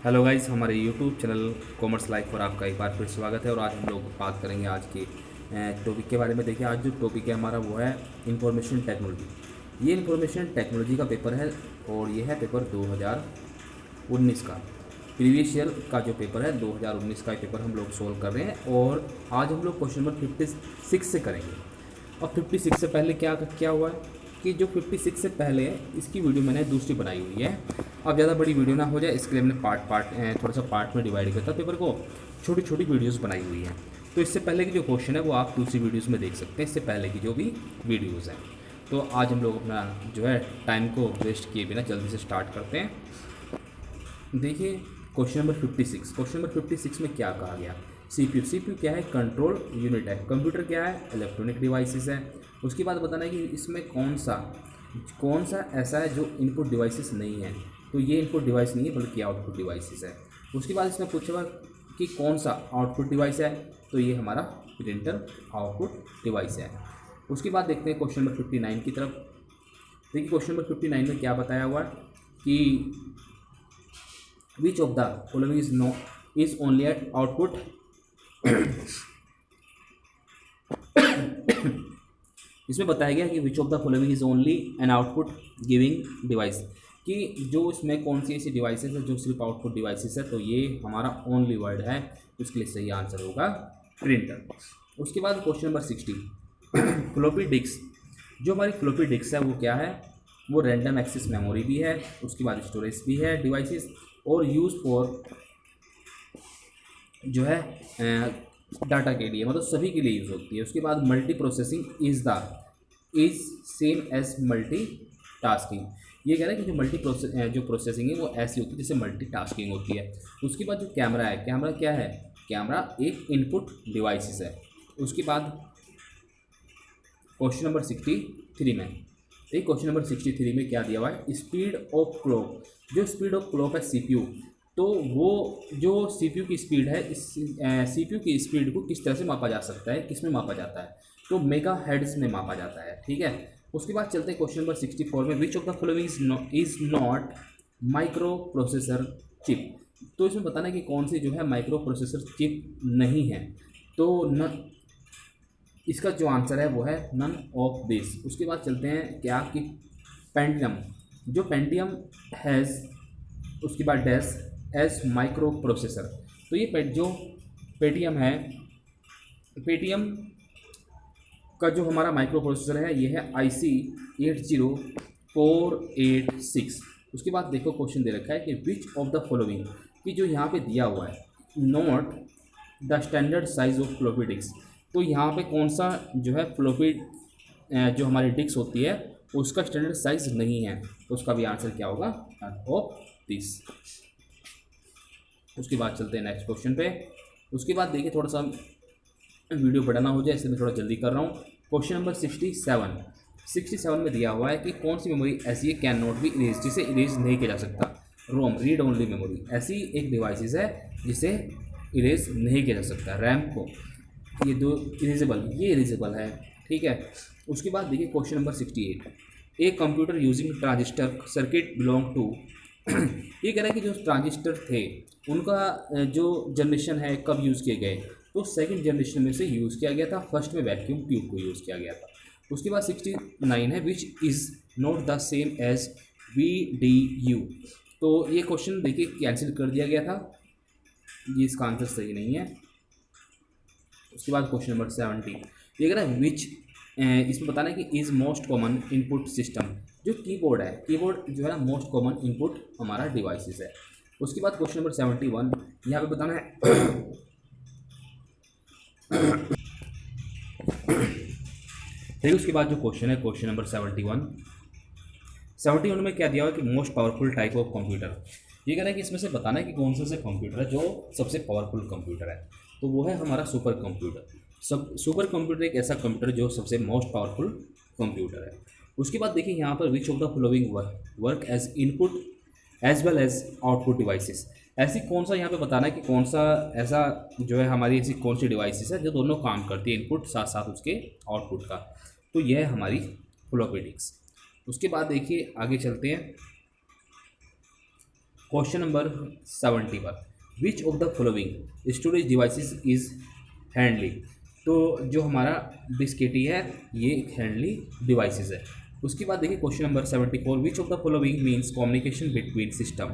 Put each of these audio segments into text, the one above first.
Hello guys, हमारे YouTube channel commerce life पर आपका एक बार फिर स्वागत है। और आज हम लोग बात करेंगे आज के टॉपिक के बारे में। देखिए, आज जो टॉपिक है हमारा वो है इंफॉर्मेशन टेक्नोलॉजी। ये इंफॉर्मेशन टेक्नोलॉजी का पेपर है और ये है पेपर 2019 का। प्रीवियस ईयर का जो पेपर है 2019 का पेपर हम लोग सोल्व कर रहे हैं और आज हम लोग क्वेश्चन नंबर 56 से करेंगे। और 56 से पहले क्या क्या हुआ है कि जो 56 से पहले है इसकी वीडियो मैंने दूसरी बनाई हुई है। अब ज़्यादा बड़ी वीडियो ना हो जाए इसके लिए हमने थोड़ा सा पार्ट में डिवाइड करता पेपर को, छोटी छोटी वीडियोस बनाई हुई हैं। तो इससे पहले की जो क्वेश्चन है वो आप दूसरी वीडियोस में देख सकते हैं, इससे पहले की जो भी वीडियोस हैं। तो आज हम लोग अपना जो है टाइम को वेस्ट किए बिना जल्दी से स्टार्ट करते हैं। देखिए, क्वेश्चन नंबर 56। क्वेश्चन नंबर 56 में क्या कहा गया? सीपीयू क्या है? कंट्रोल यूनिट है। कंप्यूटर क्या है? इलेक्ट्रॉनिक डिवाइसेस है। उसके बाद बताना है कि इसमें कौन सा ऐसा है जो इनपुट डिवाइसेस नहीं है। तो ये इनपुट डिवाइस नहीं है बल्कि आउटपुट डिवाइसेस है। उसके बाद इसमें पूछा कि कौन सा आउटपुट डिवाइस है, तो ये हमारा प्रिंटर आउटपुट डिवाइस है। उसके बाद देखते हैं क्वेश्चन नंबर 59 की तरफ। देखिए, क्वेश्चन नंबर 59 में क्या बताया हुआ है कि which of the following is only at output. इसमें बताया गया कि which of the following is only an output giving device, कि जो इसमें कौन सी ऐसी डिवाइसेस है जो सिर्फ आउटपुट डिवाइसेस है। तो ये हमारा ओनली वर्ड है, उसके लिए सही आंसर होगा प्रिंटर। उसके बाद क्वेश्चन नंबर 60। Floppy disk. जो हमारी फ्लॉपी डिस्क है वो क्या है? वो रैंडम एक्सेस मेमोरी भी है, उसके बाद स्टोरेज भी है डिवाइसेस, और यूज़ फॉर जो है डाटा के लिए, मतलब सभी के लिए यूज़ होती है। उसके बाद multi processing is same as multi tasking. ये कह रहा है कि जो प्रोसेसिंग है वो ऐसी होती है जैसे मल्टी टास्किंग होती है। उसके बाद जो कैमरा है, कैमरा क्या है? कैमरा एक इनपुट डिवाइसेस है। उसके बाद क्वेश्चन नंबर 63 में, एक क्वेश्चन नंबर 63 में क्या दिया हुआ है? Speed of clock. जो स्पीड ऑफ क्लॉक है सीपीयू, तो वो जो सीपीयू की स्पीड है, इस सीपीयू की स्पीड को किस तरह से मापा जा सकता है, किस में मापा जाता है? तो मेगा हेड्स में मापा जाता है। ठीक है। उसके बाद चलते हैं क्वेश्चन नंबर 64 में। विच of the following is not micro processor chip. तो इसमें बताना है कि कौन सी जो है माइक्रो प्रोसेसर चिप नहीं है। तो न इसका जो आंसर है वो है नन ऑफ दिस। उसके बाद चलते हैं क्या कि पेंटियम। जो पेंटियम हैज़, उसके बाद डैश एज माइक्रो प्रोसेसर। तो ये जो पेटीएम है, पेटीएम का जो हमारा माइक्रो प्रोसेसर है ये है IC 80486। उसके बाद देखो क्वेश्चन दे रखा है कि विच ऑफ द फॉलोइंग, कि जो यहाँ पे दिया हुआ है note the standard size of floppy disk. तो यहाँ पे कौन सा जो है फ्लॉपी जो हमारी डिस्क होती है उसका स्टैंडर्ड साइज नहीं है, तो उसका भी आंसर क्या होगा? Of this. उसके बाद चलते हैं नेक्स्ट क्वेश्चन पे। उसके बाद देखिए, थोड़ा सा वीडियो बड़ा ना हो जाए इसलिए मैं थोड़ा जल्दी कर रहा हूँ। क्वेश्चन नंबर 67 में दिया हुआ है कि कौन सी मेमोरी ऐसी है कैन नॉट बी इरेज, जिसे इरेज नहीं किया जा सकता। रोम, रीड ओनली मेमोरी, ऐसी एक डिवाइसेस है जिसे इरेज नहीं किया जा सकता। रैम को, ये दो इरेजेबल, ये इरेजेबल है। ठीक है। उसके बाद देखिए question number 68। A computer using transistor circuit belong to. ये कह रहा है कि जो ट्रांजिस्टर थे उनका जो जनरेशन है कब यूज़ किए गए, तो सेकंड जनरेशन में से यूज़ किया गया था। फर्स्ट में वैक्यूम ट्यूब को यूज़ किया गया था। उसके बाद 69 है which is not the same as VDU। तो ये क्वेश्चन देखिए कैंसिल कर दिया गया था, ये इसका आंसर सही नहीं है। उसके बाद क्वेश्चन नंबर 70 ये कह रहा है विच, इसमें बताना है कि is most common input system. जो कीबोर्ड है, कीबोर्ड जो है ना मोस्ट कॉमन इनपुट हमारा डिवाइसेस है। उसके बाद क्वेश्चन नंबर 71 यहाँ पे बताना है। देखिए, उसके बाद जो क्वेश्चन है क्वेश्चन नंबर 71 में क्या दिया हुआ है कि most powerful type of computer. ये कह रहा है कि इसमें से बताना है कि कौन सा से कंप्यूटर है जो सबसे पावरफुल कंप्यूटर है। तो वो है हमारा सुपर कंप्यूटर। सुपर कंप्यूटर एक ऐसा कंप्यूटर जो सबसे मोस्ट पावरफुल कंप्यूटर है। उसके बाद देखिए यहाँ पर which of the following work as input as well as output devices. ऐसी कौन सा यहाँ पे बताना है कि कौन सा ऐसा जो है हमारी ऐसी कौन सी डिवाइसेस है जो दोनों काम करती है, इनपुट साथ साथ उसके आउटपुट का। तो यह है हमारी फ्लॉपी डिस्क। उसके बाद देखिए आगे चलते हैं क्वेश्चन नंबर 70 पर, which of the following storage devices is handy. तो जो हमारा डिस्केटी है ये एक हैंडली डिवाइसेस है। उसके बाद देखिए question number 74, which of the following means communication between system.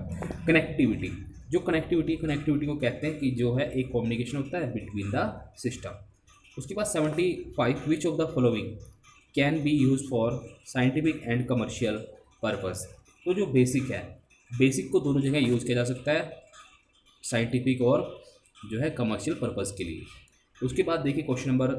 Connectivity, जो कनेक्टिविटी को कहते हैं कि जो है एक कम्युनिकेशन होता है बिटवीन द सिस्टम। उसके बाद 75, विच of the following can be use for scientific and commercial purpose. तो जो बेसिक है, बेसिक को दोनों जगह यूज़ किया जा सकता है, साइंटिफिक और जो है कमर्शियल पर्पस के लिए। उसके बाद देखिए क्वेश्चन नंबर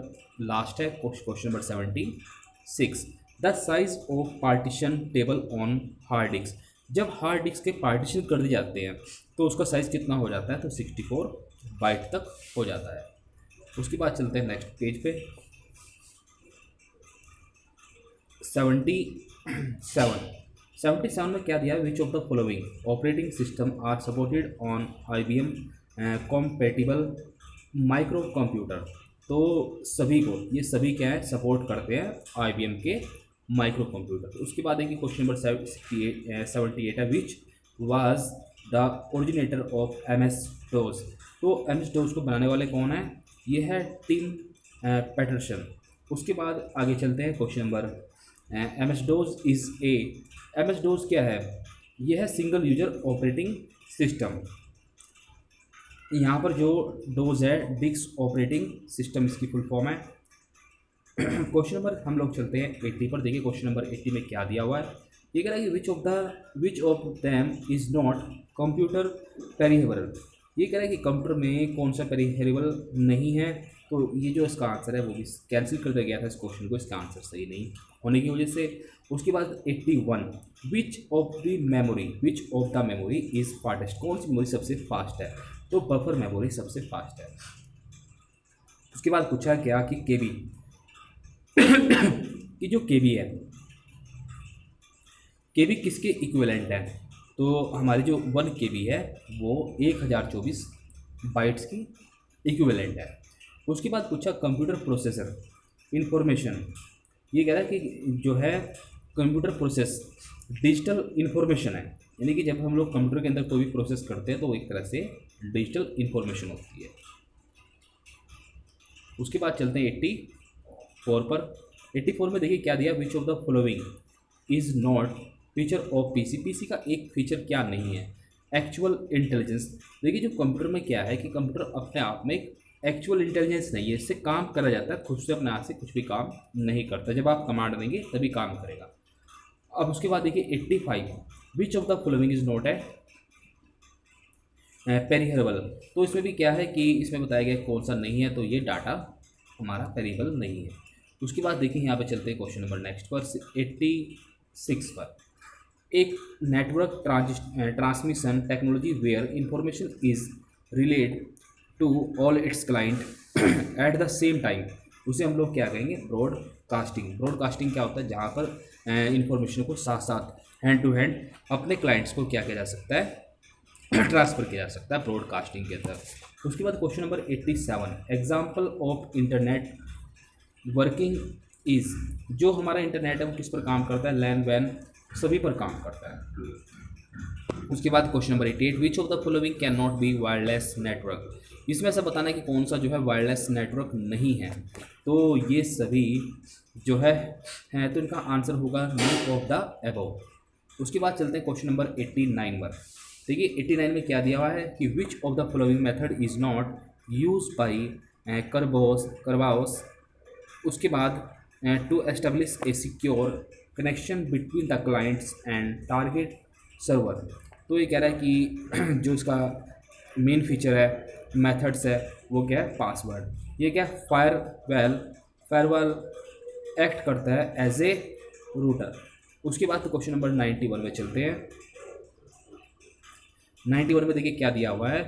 लास्ट है, question number 76, the size of partition table on hard disk. जब हार्ड डिस्क के पार्टीशन कर दिए जाते हैं तो उसका साइज़ कितना हो जाता है, तो 64 बाइट तक हो जाता है। उसके बाद चलते हैं नेक्स्ट पेज पे, 77 में क्या दिया है, which of the following operating system are supported on IBM compatible micro computer. तो सभी को, ये सभी क्या है, सपोर्ट करते हैं IBM के माइक्रो कंप्यूटर। उसके बाद देखिए क्वेश्चन नंबर 78 है, which was the originator of MS DOS। तो MS DOS को बनाने वाले कौन है, ये है टिम पैटरसन। उसके बाद आगे चलते हैं question number MS DOS is a, MS DOS क्या है, यह है सिंगल यूजर ऑपरेटिंग सिस्टम। यहाँ पर जो डोज है डिस्क ऑपरेटिंग सिस्टम, इसकी फुल फॉर्म है। क्वेश्चन नंबर हम लोग चलते हैं 80 पर। देखिए क्वेश्चन नंबर 80 में क्या दिया हुआ है, ये कह रहा है कि which of them is not computer perishable. ये कह रहा है कि कंप्यूटर में कौन सा पेरिहेबल नहीं है। तो ये जो इसका आंसर है वो भी कैंसिल कर दिया गया था इस क्वेश्चन को, इसका आंसर सही नहीं होने की वजह से। उसके बाद 81, विच of the memory is fastest. कौन सी मेमोरी सबसे फास्ट है, तो बफर मेमोरी सबसे फास्ट है। उसके बाद पूछा क्या कि केबी कि जो केबी है, केबी किसके इक्विवेलेंट है, तो हमारी जो 1 केबी है वो 1024 बाइट्स की इक्विवेलेंट है। उसके बाद पूछा कंप्यूटर प्रोसेसर इंफॉर्मेशन। ये कह रहा है कि जो है कंप्यूटर प्रोसेस डिजिटल इंफॉर्मेशन है, यानी कि जब हम लोग कंप्यूटर के अंदर कोई भी प्रोसेस करते हैं तो वो एक तरह से डिजिटल इंफॉर्मेशन होती है। उसके बाद चलते हैं 84 पर। 84 में देखिए क्या दिया, विच of the following is not feature of PC का एक फीचर क्या नहीं है, एक्चुअल इंटेलिजेंस। देखिए जो कंप्यूटर में क्या है कि कंप्यूटर अपने आप में एक एक्चुअल इंटेलिजेंस नहीं है, इससे काम करा जाता है, खुद से अपने आप से कुछ भी काम नहीं करता, जब आप कमांड देंगे तभी काम करेगा। अब उसके बाद देखिए 85, which of the following is not a perishable. तो इसमें भी क्या है कि इसमें बताया गया कौन सा नहीं है, तो ये डाटा हमारा पेरिहेबल नहीं है। उसके बाद देखिए यहाँ पे चलते हैं क्वेश्चन नंबर नेक्स्ट पर 86 पर, एक network transmission technology where information is relayed to all its client at the same time, उसे हम लोग क्या कहेंगे, ब्रॉडकास्टिंग। ब्रॉडकास्टिंग क्या होता है, जहाँ पर इंफॉर्मेशन को साथ साथ हैंड टू हैंड अपने क्लाइंट्स को क्या किया जा सकता है, ट्रांसफ़र किया जा सकता है ब्रॉडकास्टिंग के अंदर। उसके बाद question number 87, example of internet working is. जो हमारा इंटरनेट है वो किस पर काम करता है, लैन वैन सभी पर काम करता है। उसके बाद question number 88, which of the following can not B wireless network. इसमें ऐसा बताना है कि कौन सा जो है वायरलेस नेटवर्क नहीं है, तो ये सभी जो है तो इनका आंसर होगा नन ऑफ द अबव। उसके बाद चलते हैं क्वेश्चन नंबर 89 पर। देखिए 89 में क्या दिया हुआ है कि which of the following method is not use by Kerberos. उसके बाद to establish a secure connection between the clients and target server. तो ये कह रहा है कि जो इसका मेन फीचर है, मेथड्स है, वो क्या है, पासवर्ड। ये क्या है, फायरवॉल एक्ट करता है एज ए रूटर। उसके बाद तो क्वेश्चन नंबर 91 में चलते हैं। 91 में देखिए क्या दिया हुआ है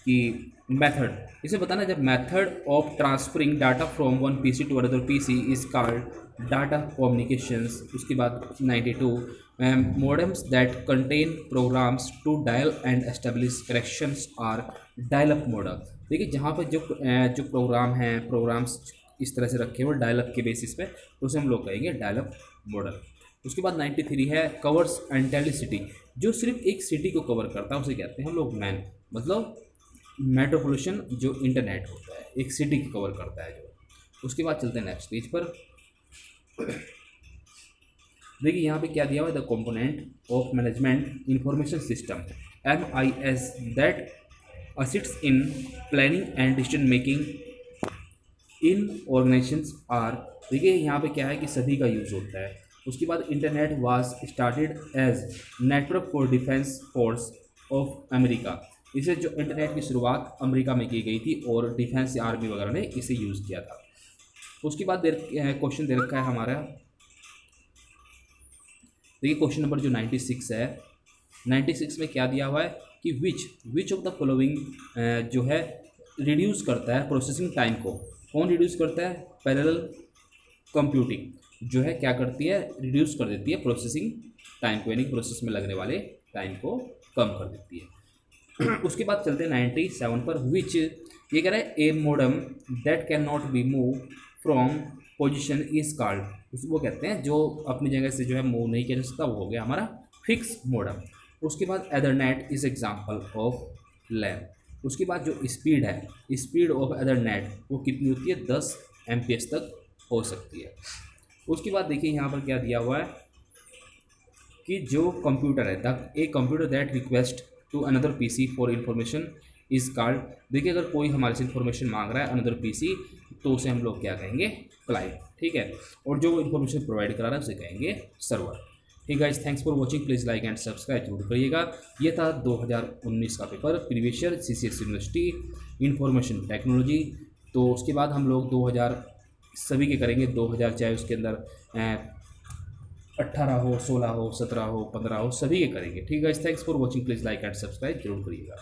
कि मेथड, इसे बताना जब method of transferring data from one PC to another PC is called data communications. उसके बाद 92, modems that contain programs to dial and establish connections are dial up model. देखिए जहाँ पर जो प्रोग्राम हैं, प्रोग्राम्स इस तरह से रखे हुए डायल अप के बेसिस पे, तो उसे हम लोग कहेंगे डायल अप मॉडल। उसके बाद 93 है, कवर्स एंटेलिसिटी। जो सिर्फ एक सिटी को कवर करता है उसे कहते हैं हम लोग मैन, मतलब मेट्रोपोलिटन जो इंटरनेट होता है एक सिटी को कवर करता है जो। उसके बाद चलते हैं नेक्स्ट पेज पर। देखिए यहाँ पे क्या दिया हुआ है, the component of management information system MIS that assists in planning and decision making in organisations are. देखिए यहाँ पे क्या है कि सभी का यूज़ होता है। उसके बाद internet was started as network for defence force of America. इसे जो इंटरनेट की शुरुआत अमेरिका में की गई थी और डिफेंस आर्मी वगैरह ने इसे यूज़ किया था। उसके बाद क्वेश्चन दे रखा है हमारा, देखिए क्वेश्चन नंबर जो 96 है, 96 में क्या दिया हुआ है कि विच ऑफ द फॉलोइंग जो है रिड्यूस करता है प्रोसेसिंग टाइम को। कौन रिड्यूस करता है? पैरेलल कंप्यूटिंग जो है क्या करती है, रिड्यूस कर देती है प्रोसेसिंग टाइम को, यानी प्रोसेस में लगने वाले टाइम को कम कर देती है। उसके बाद चलते हैं 97 पर, विच ये कह रहा है a modem that can not be move from position is called. वो कहते हैं जो अपनी जगह से जो है मूव नहीं किया जा सकता, वो हो गया हमारा फिक्स मोडम। उसके बाद एथरनेट इज एग्जाम्पल ऑफ लैन। उसके बाद जो स्पीड है, स्पीड ऑफ एथरनेट वो कितनी होती है, 10 MPS तक हो सकती है। उसके बाद देखिए यहाँ पर क्या दिया हुआ है कि जो कंप्यूटर है, a computer that request to another PC for information is called. देखिए अगर कोई हमारे से इन्फॉर्मेशन मांग रहा है अनदर PC, तो उसे हम लोग क्या कहेंगे, क्लाइंट, ठीक है। और जो इन्फॉर्मेशन प्रोवाइड करा रहा है उसे कहेंगे सर्वर। ठीक guys, thanks for watching, please like and subscribe जरूर करिएगा। ये था 2019 का paper, previous year CCS university information technology. तो उसके बाद हम लोग 2000 सभी के करेंगे, 2000 चाहे उसके अंदर 18 हो, 16 हो, 17 हो, 15 हो, सभी के करेंगे। ठीक है guys, thanks for watching, please like and subscribe जरूर करिएगा।